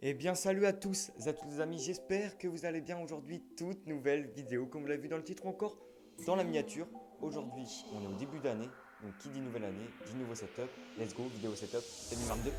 Eh bien salut à tous les amis, j'espère que vous allez bien aujourd'hui, toute nouvelle vidéo comme vous l'avez vu dans le titre ou encore dans la miniature. Aujourd'hui on est au début d'année, donc qui dit nouvelle année, dit nouveau setup, let's go, vidéo setup 2022.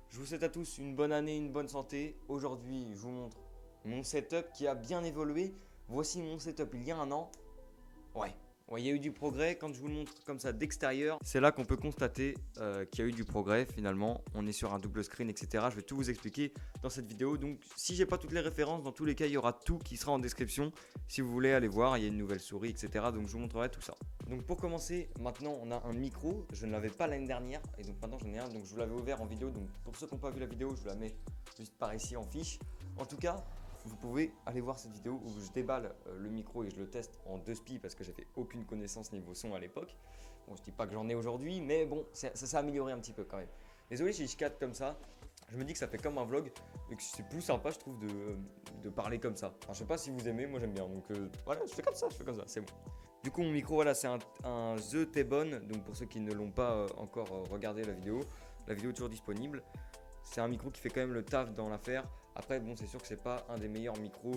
Je vous souhaite à tous une bonne année, une bonne santé. Aujourd'hui je vous montre mon setup qui a bien évolué. Voici mon setup il y a un an. Ouais, il y a eu du progrès. Quand je vous le montre comme ça d'extérieur, c'est là qu'on peut constater qu'il y a eu du progrès finalement. On est sur un double screen, etc. Je vais tout vous expliquer dans cette vidéo. Donc, si j'ai pas toutes les références, dans tous les cas, il y aura tout qui sera en description. Si vous voulez aller voir, il y a une nouvelle souris, etc. Donc, je vous montrerai tout ça. Donc, pour commencer, maintenant, on a un micro. Je ne l'avais pas l'année dernière et donc maintenant, j'en ai un. Donc, je vous l'avais ouvert en vidéo. Donc, pour ceux qui n'ont pas vu la vidéo, je vous la mets juste par ici en fiche. En tout cas, vous pouvez aller voir cette vidéo où je déballe le micro et je le teste en 2 spi parce que j'avais aucune connaissance niveau son à l'époque. Bon, je dis pas que j'en ai aujourd'hui, mais bon, ça s'est amélioré un petit peu quand même. Désolé si je capte comme ça, je me dis que ça fait comme un vlog et que c'est plus sympa, je trouve, de parler comme ça. Enfin, je sais pas si vous aimez, moi j'aime bien, donc voilà, je fais comme ça, c'est bon. Du coup, mon micro, voilà, c'est un The T-Bone, donc pour ceux qui ne l'ont pas encore regardé la vidéo est toujours disponible. C'est un micro qui fait quand même le taf dans l'affaire. Après, bon, c'est sûr que c'est pas un des meilleurs micros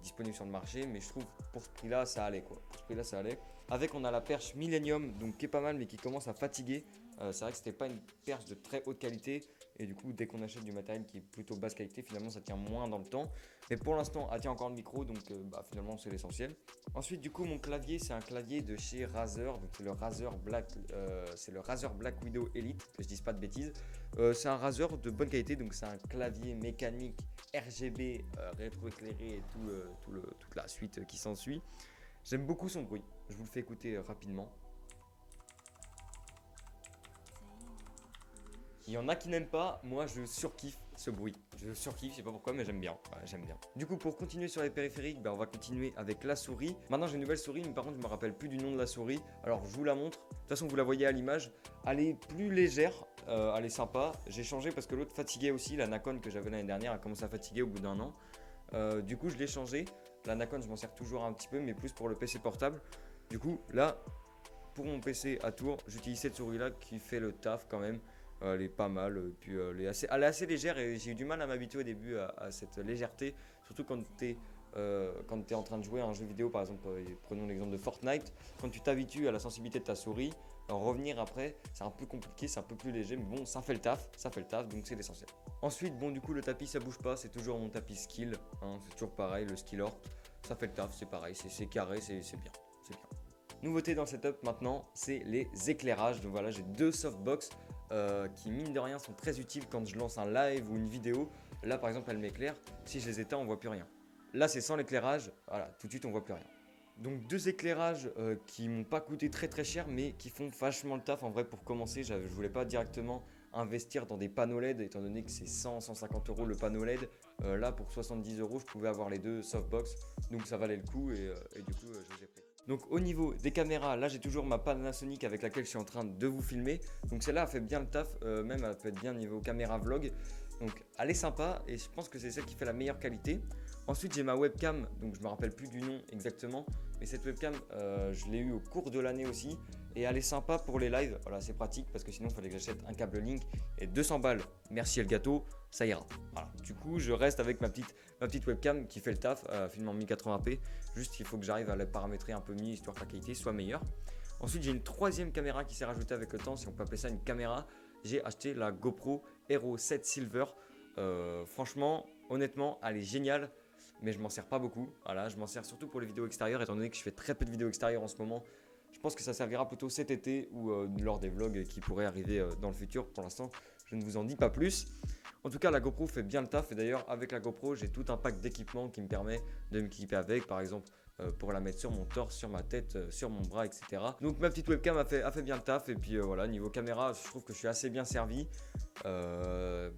disponibles sur le marché, mais je trouve pour ce prix-là, ça allait quoi. Pour ce prix-là, ça allait. Avec, on a la perche Millennium, donc qui est pas mal, mais qui commence à fatiguer. C'est vrai que c'était pas une perche de très haute qualité, et du coup, dès qu'on achète du matériel qui est plutôt basse qualité, finalement, ça tient moins dans le temps. Mais pour l'instant, elle tient encore le micro, donc finalement, c'est l'essentiel. Ensuite, du coup, mon clavier, c'est un clavier de chez Razer, donc c'est le Razer Black Widow Elite, que je dise pas de bêtises. C'est un Razer de bonne qualité, donc c'est un clavier mécanique RGB rétroéclairé et toute la suite qui s'ensuit. J'aime beaucoup son bruit, je vous le fais écouter rapidement. Il y en a qui n'aiment pas, moi je surkiffe ce bruit. Je surkiffe, je sais pas pourquoi, mais j'aime bien. Ouais, j'aime bien. Du coup, pour continuer sur les périphériques, on va continuer avec la souris. Maintenant, j'ai une nouvelle souris, mais par contre, je me rappelle plus du nom de la souris. Alors, je vous la montre. De toute façon, vous la voyez à l'image. Elle est plus légère, elle est sympa. J'ai changé parce que l'autre fatiguait aussi. La Nacon que j'avais l'année dernière a commencé à fatiguer au bout d'un an. Du coup, je l'ai changé. La Nacon, je m'en sers toujours un petit peu, mais plus pour le PC portable. Du coup, là, pour mon PC à tour, j'utilise cette souris là qui fait le taf quand même. Elle est pas mal, puis elle est assez légère et j'ai eu du mal à m'habituer au début à cette légèreté, surtout quand tu es en train de jouer à un jeu vidéo, par exemple, prenons l'exemple de Fortnite, quand tu t'habitues à la sensibilité de ta souris, revenir après, c'est un peu compliqué, c'est un peu plus léger, mais bon, ça fait le taf, donc c'est l'essentiel. Ensuite, bon, du coup, le tapis ça bouge pas, c'est toujours mon tapis skill, hein, c'est toujours pareil, le skill ort, ça fait le taf, c'est pareil, c'est carré, c'est bien, c'est bien. Nouveauté dans le setup maintenant, c'est les éclairages. Donc voilà, j'ai 2 softbox qui mine de rien sont très utiles quand je lance un live ou une vidéo. Là par exemple, elles m'éclairent. Si je les éteins, on voit plus rien. Là c'est sans l'éclairage, voilà, tout de suite on voit plus rien. Donc 2 éclairages qui m'ont pas coûté très cher mais qui font vachement le taf. En vrai, pour commencer, je voulais pas directement investir dans des panneaux LED étant donné que c'est 100-150 euros le panneau LED. Là pour 70 euros, je pouvais avoir les 2 softbox, donc ça valait le coup et du coup je les ai pris. Donc au niveau des caméras, là j'ai toujours ma Panasonic avec laquelle je suis en train de vous filmer. Donc celle-là elle fait bien le taf, même elle peut être bien niveau caméra vlog. Donc elle est sympa et je pense que c'est celle qui fait la meilleure qualité. Ensuite j'ai ma webcam, donc je me rappelle plus du nom exactement. Mais cette webcam je l'ai eu au cours de l'année aussi. Et elle est sympa pour les lives, voilà c'est pratique parce que sinon il fallait que j'achète un câble Link. Et 200 balles, merci le gâteau, ça ira. Voilà. Du coup je reste avec ma petite webcam qui fait le taf, film en 1080p. Juste il faut que j'arrive à la paramétrer un peu mieux histoire que la qualité soit meilleure. Ensuite j'ai une troisième caméra qui s'est rajoutée avec le temps, si on peut appeler ça une caméra. J'ai acheté la GoPro Hero 7 Silver. Franchement, honnêtement, elle est géniale, mais je m'en sers pas beaucoup. Voilà, je m'en sers surtout pour les vidéos extérieures, étant donné que je fais très peu de vidéos extérieures en ce moment. Je pense que ça servira plutôt cet été ou lors des vlogs qui pourraient arriver dans le futur. Pour l'instant, je ne vous en dis pas plus. En tout cas, la GoPro fait bien le taf et d'ailleurs, avec la GoPro, j'ai tout un pack d'équipements qui me permet de m'équiper avec, par exemple, pour la mettre sur mon torse, sur ma tête, sur mon bras, etc. Donc ma petite webcam a fait bien le taf et puis voilà, niveau caméra, je trouve que je suis assez bien servi.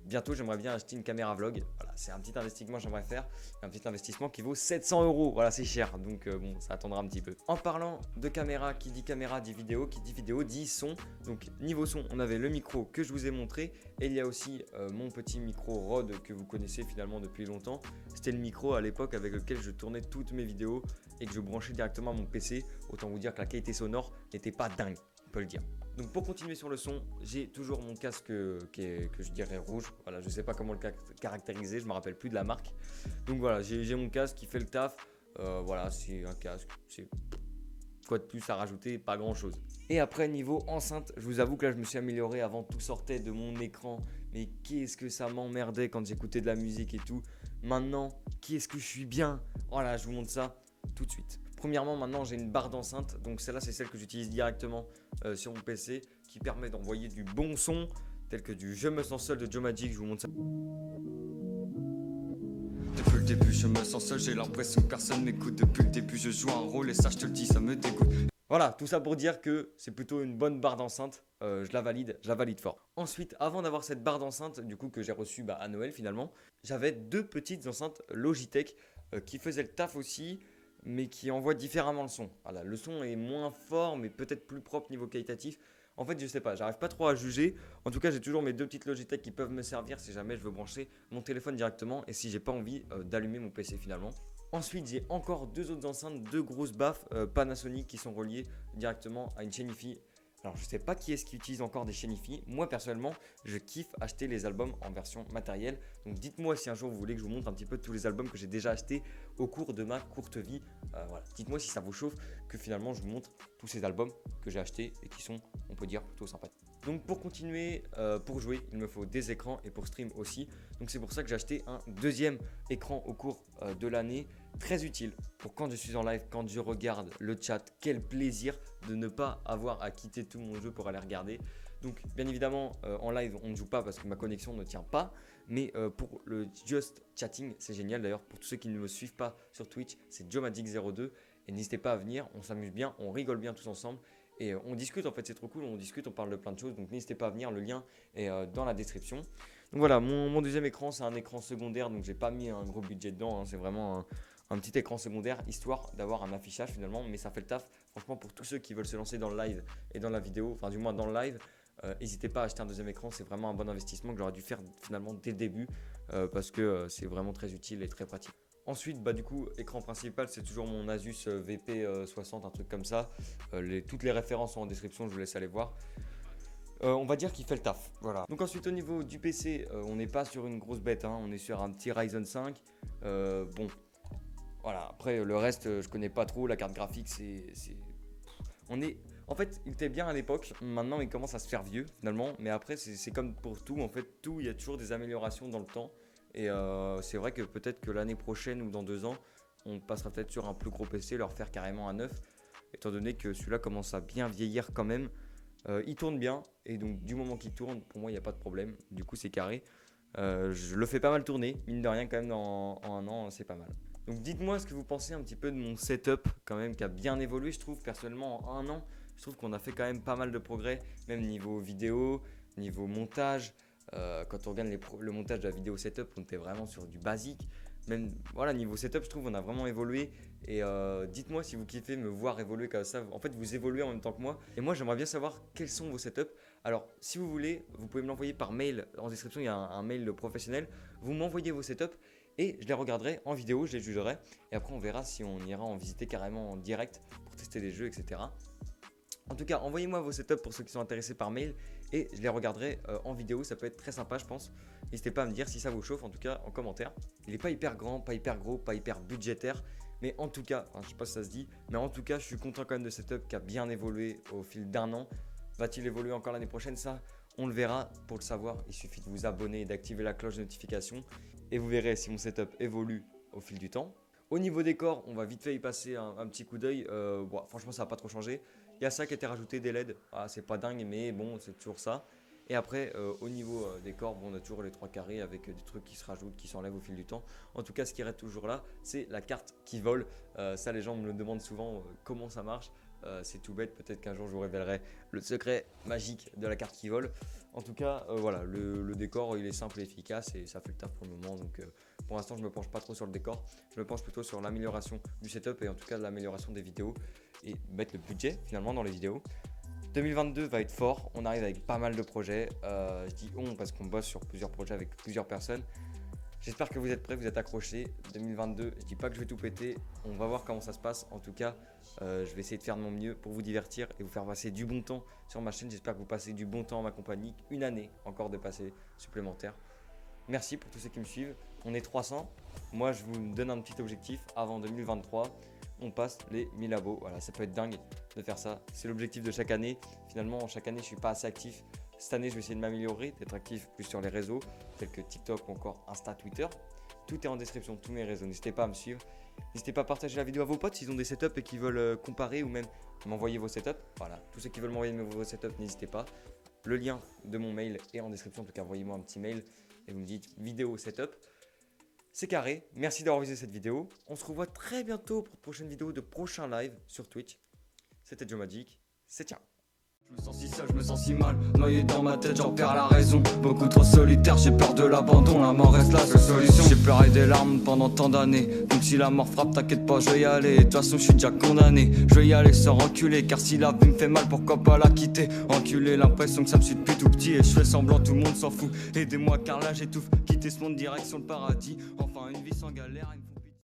Bientôt, j'aimerais bien acheter une caméra vlog. Voilà, c'est un petit investissement que j'aimerais faire. Un petit investissement qui vaut 700 euros. Voilà, c'est cher. Donc, bon, ça attendra un petit peu. En parlant de caméra, qui dit caméra dit vidéo. Qui dit vidéo dit son. Donc, niveau son, on avait le micro que je vous ai montré. Et il y a aussi mon petit micro Rode que vous connaissez finalement depuis longtemps. C'était le micro à l'époque avec lequel je tournais toutes mes vidéos et que je branchais directement à mon PC. Autant vous dire que la qualité sonore n'était pas dingue, on peut le dire. Donc pour continuer sur le son, j'ai toujours mon casque que je dirais rouge. Voilà, je sais pas comment le caractériser, je me rappelle plus de la marque. Donc voilà, j'ai mon casque qui fait le taf. Voilà, c'est un casque. C'est quoi de plus à rajouter? Pas grand chose. Et après niveau enceinte, je vous avoue que là je me suis amélioré. Avant tout sortait de mon écran. Mais qu'est-ce que ça m'emmerdait quand j'écoutais de la musique et tout. Maintenant, qu'est-ce que je suis bien. Voilà, je vous montre ça tout de suite. Premièrement, maintenant j'ai une barre d'enceinte, donc celle-là c'est celle que j'utilise directement sur mon PC qui permet d'envoyer du bon son tel que du Je me sens seul de Joe Magic. Je vous montre ça. Depuis le début je me sens seul, j'ai l'impression que personne m'écoute. Depuis le début je joue un rôle et ça je te le dis, ça me dégoûte. Voilà, tout ça pour dire que c'est plutôt une bonne barre d'enceinte, je la valide fort. Ensuite, avant d'avoir cette barre d'enceinte, du coup que j'ai reçue à Noël finalement, j'avais deux petites enceintes Logitech qui faisaient le taf aussi, mais qui envoient différemment le son. Voilà, le son est moins fort, mais peut-être plus propre niveau qualitatif. En fait, je sais pas, j'arrive pas trop à juger. En tout cas, j'ai toujours mes deux petites Logitech qui peuvent me servir si jamais je veux brancher mon téléphone directement et si j'ai pas envie d'allumer mon PC finalement. Ensuite, j'ai encore deux autres enceintes, deux grosses baffes Panasonic qui sont reliées directement à une chaîne Hi-Fi. Alors, je sais pas qui est-ce qui utilise encore des chaînes Hi-Fi. Moi, personnellement, je kiffe acheter les albums en version matérielle. Donc, dites-moi si un jour vous voulez que je vous montre un petit peu tous les albums que j'ai déjà achetés au cours de ma courte vie. Voilà. Dites-moi si ça vous chauffe que finalement je vous montre tous ces albums que j'ai achetés et qui sont, on peut dire, plutôt sympathiques. Donc pour continuer, pour jouer, il me faut des écrans et pour stream aussi. Donc c'est pour ça que j'ai acheté un deuxième écran au cours de l'année. Très utile pour quand je suis en live, quand je regarde le chat. Quel plaisir de ne pas avoir à quitter tout mon jeu pour aller regarder. Donc bien évidemment en live on ne joue pas parce que ma connexion ne tient pas. Mais pour le just chatting c'est génial. D'ailleurs pour tous ceux qui ne me suivent pas sur Twitch, c'est JoeMagic02. Et n'hésitez pas à venir, on s'amuse bien, on rigole bien tous ensemble. Et on discute en fait, c'est trop cool, on discute, on parle de plein de choses. Donc n'hésitez pas à venir, le lien est dans la description. Donc voilà, mon deuxième écran c'est un écran secondaire. Donc j'ai pas mis un gros budget dedans, hein, c'est vraiment un petit écran secondaire histoire d'avoir un affichage finalement, mais ça fait le taf. Franchement, pour tous ceux qui veulent se lancer dans le live et dans la vidéo, enfin du moins dans le live, n'hésitez pas à acheter un deuxième écran. C'est vraiment un bon investissement que j'aurais dû faire finalement dès le début parce que c'est vraiment très utile et très pratique. Ensuite, du coup, écran principal, c'est toujours mon Asus VP60, un truc comme ça. Toutes les références sont en description, je vous laisse aller voir. On va dire qu'il fait le taf. Voilà. Donc ensuite au niveau du PC, on n'est pas sur une grosse bête, hein, on est sur un petit Ryzen 5. Bon, voilà. Après le reste, je connais pas trop. La carte graphique, En fait, il était bien à l'époque. Maintenant, il commence à se faire vieux finalement. Mais après, c'est comme pour tout. En fait, il y a toujours des améliorations dans le temps. Et c'est vrai que peut-être que l'année prochaine ou dans 2 ans, on passera peut-être sur un plus gros PC, leur faire carrément un neuf. Étant donné que celui-là commence à bien vieillir quand même. Il tourne bien et donc du moment qu'il tourne, pour moi il n'y a pas de problème. Du coup c'est carré. Je le fais pas mal tourner, mine de rien quand même en 1 an c'est pas mal. Donc dites-moi ce que vous pensez un petit peu de mon setup quand même qui a bien évolué je trouve personnellement en 1 an. Je trouve qu'on a fait quand même pas mal de progrès, même niveau vidéo, niveau montage. Quand on regarde le montage de la vidéo setup, on était vraiment sur du basique. Même voilà, niveau setup, je trouve on a vraiment évolué. Et dites-moi si vous kiffez me voir évoluer comme ça. En fait, vous évoluez en même temps que moi. Et moi, j'aimerais bien savoir quels sont vos setups. Alors, si vous voulez, vous pouvez me l'envoyer par mail. En description, il y a un mail professionnel. Vous m'envoyez vos setups et je les regarderai en vidéo, je les jugerai. Et après, on verra si on ira en visiter carrément en direct pour tester des jeux, etc. En tout cas, envoyez-moi vos setups pour ceux qui sont intéressés par mail et je les regarderai en vidéo. Ça peut être très sympa, je pense. N'hésitez pas à me dire si ça vous chauffe, en tout cas en commentaire. Il n'est pas hyper grand, pas hyper gros, pas hyper budgétaire. Mais en tout cas, je ne sais pas si ça se dit, mais en tout cas, je suis content quand même de ce setup qui a bien évolué au fil d'1 an. Va-t-il évoluer encore l'année prochaine? Ça, on le verra. Pour le savoir, il suffit de vous abonner et d'activer la cloche de notification. Et vous verrez si mon setup évolue au fil du temps. Au niveau décor, on va vite fait y passer un petit coup d'œil. Franchement, ça n'a pas trop changé. Il y a ça qui a été rajouté, des LED. C'est pas dingue, mais bon, c'est toujours ça. Et après, au niveau décor, on a toujours les 3 carrés avec des trucs qui se rajoutent, qui s'enlèvent au fil du temps. En tout cas, ce qui reste toujours là, c'est la carte qui vole. Ça, les gens me le demandent souvent comment ça marche. C'est tout bête, peut-être qu'un jour je vous révélerai le secret magique de la carte qui vole. En tout cas, voilà, le décor il est simple et efficace et ça fait le taf pour le moment. Donc pour l'instant, je me penche pas trop sur le décor. Je me penche plutôt sur l'amélioration du setup et en tout cas de l'amélioration des vidéos et mettre le budget finalement dans les vidéos. 2022 va être fort. On arrive avec pas mal de projets. Je dis on parce qu'on bosse sur plusieurs projets avec plusieurs personnes. J'espère que vous êtes prêts, vous êtes accrochés. 2022, je dis pas que je vais tout péter. On va voir comment ça se passe. En tout cas, je vais essayer de faire de mon mieux pour vous divertir et vous faire passer du bon temps sur ma chaîne. J'espère que vous passez du bon temps en ma compagnie. Une année encore de passé supplémentaire. Merci pour tous ceux qui me suivent. On est 300. Moi, je vous donne un petit objectif. Avant 2023, on passe les 1000 abos. Voilà, ça peut être dingue de faire ça. C'est l'objectif de chaque année. Finalement, chaque année, je ne suis pas assez actif. Cette année, je vais essayer de m'améliorer, d'être actif plus sur les réseaux tels que TikTok ou encore Insta, Twitter. Tout est en description de tous mes réseaux. N'hésitez pas à me suivre. N'hésitez pas à partager la vidéo à vos potes s'ils ont des setups et qu'ils veulent comparer ou même m'envoyer vos setups. Voilà, tous ceux qui veulent m'envoyer vos setups, n'hésitez pas. Le lien de mon mail est en description. En tout cas, envoyez-moi un petit mail et vous me dites vidéo setup. C'est carré. Merci d'avoir visé cette vidéo. On se revoit très bientôt pour de prochaines vidéos, de prochains lives sur Twitch. C'était Joe Magic. C'est ciao. Je me sens si seul, je me sens si mal, noyé dans ma tête, j'en perds la raison. Beaucoup trop solitaire, j'ai peur de l'abandon, la mort reste la seule solution. J'ai pleuré des larmes pendant tant d'années, donc si la mort frappe, t'inquiète pas, je vais y aller. De toute façon, je suis déjà condamné, je vais y aller sans reculer. Car si la vie me fait mal, pourquoi pas la quitter? Enculé, l'impression que ça me suit depuis tout petit. Et je fais semblant, tout le monde s'en fout. Aidez-moi car là j'étouffe, quitter ce monde direct sur le paradis. Enfin, une vie sans galère.